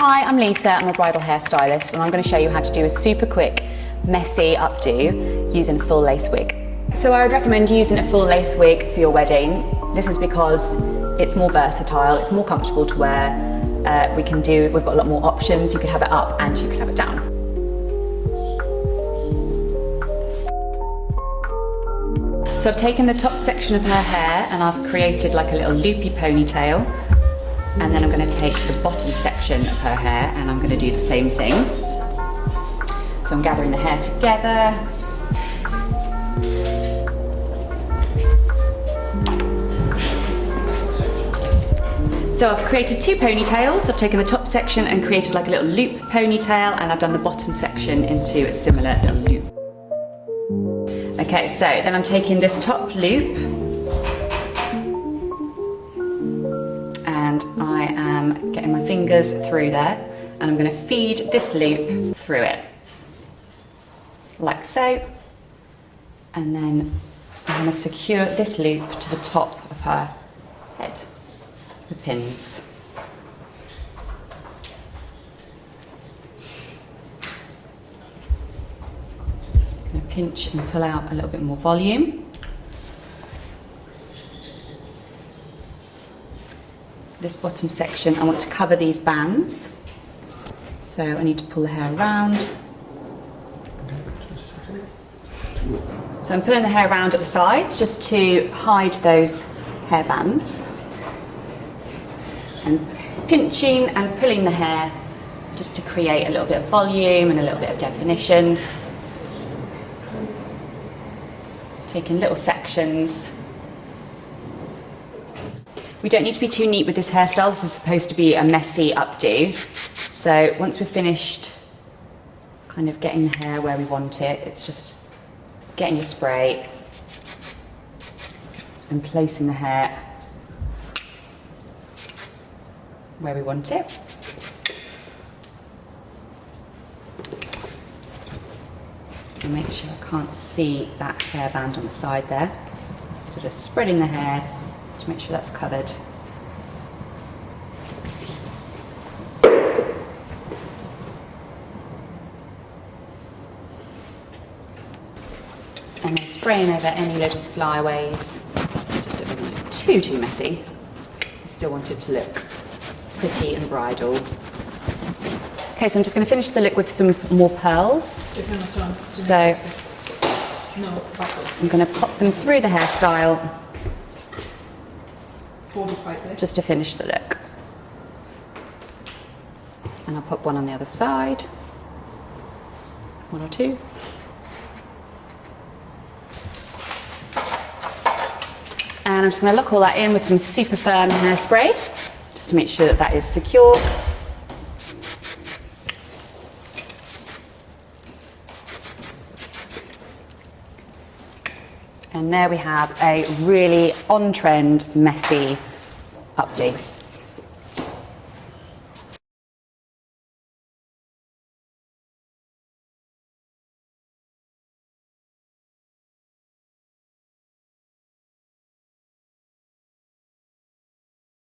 Hi, I'm Lisa, I'm a bridal hairstylist, and I'm going to show you how to do a super quick, messy updo using a full lace wig. So I would recommend using a full lace wig for your wedding. This is because it's more versatile, it's more comfortable to wear. We've got a lot more options. You could have it up and you could have it down. So I've taken the top section of her hair and I've created like a little loopy ponytail. And then I'm going to take the bottom section of her hair and I'm going to do the same thing. So I'm gathering the hair together. So I've created two ponytails. I've taken the top section and created like a little loop ponytail, and I've done the bottom section into a similar little loop. Okay, so then I'm taking this top loop and I am getting my fingers through there and I'm going to feed this loop through it, like so. And then I'm going to secure this loop to the top of her head with pins. I'm going to pinch and pull out a little bit more volume. This bottom section, I want to cover these bands. So I need to pull the hair around. So I'm pulling the hair around at the sides just to hide those hair bands. And pinching and pulling the hair just to create a little bit of volume and a little bit of definition. Taking little sections. We don't need to be too neat with this hairstyle. This is supposed to be a messy updo. So once we've finished kind of getting the hair where we want it, it's just getting the spray and placing the hair where we want it. And make sure I can't see that hairband on the side there. So just spreading the hair to make sure that's covered. And then spraying over any little flyaways. Just don't want it too messy. I still want it to look pretty and bridal. Okay, so I'm just going to finish the look with some more pearls. So I'm going to pop them through the hairstyle just to finish the look. And I'll put one on the other side. One or two. And I'm just going to lock all that in with some super firm hairspray, just to make sure that that is secure. And there we have a really on-trend, messy updo.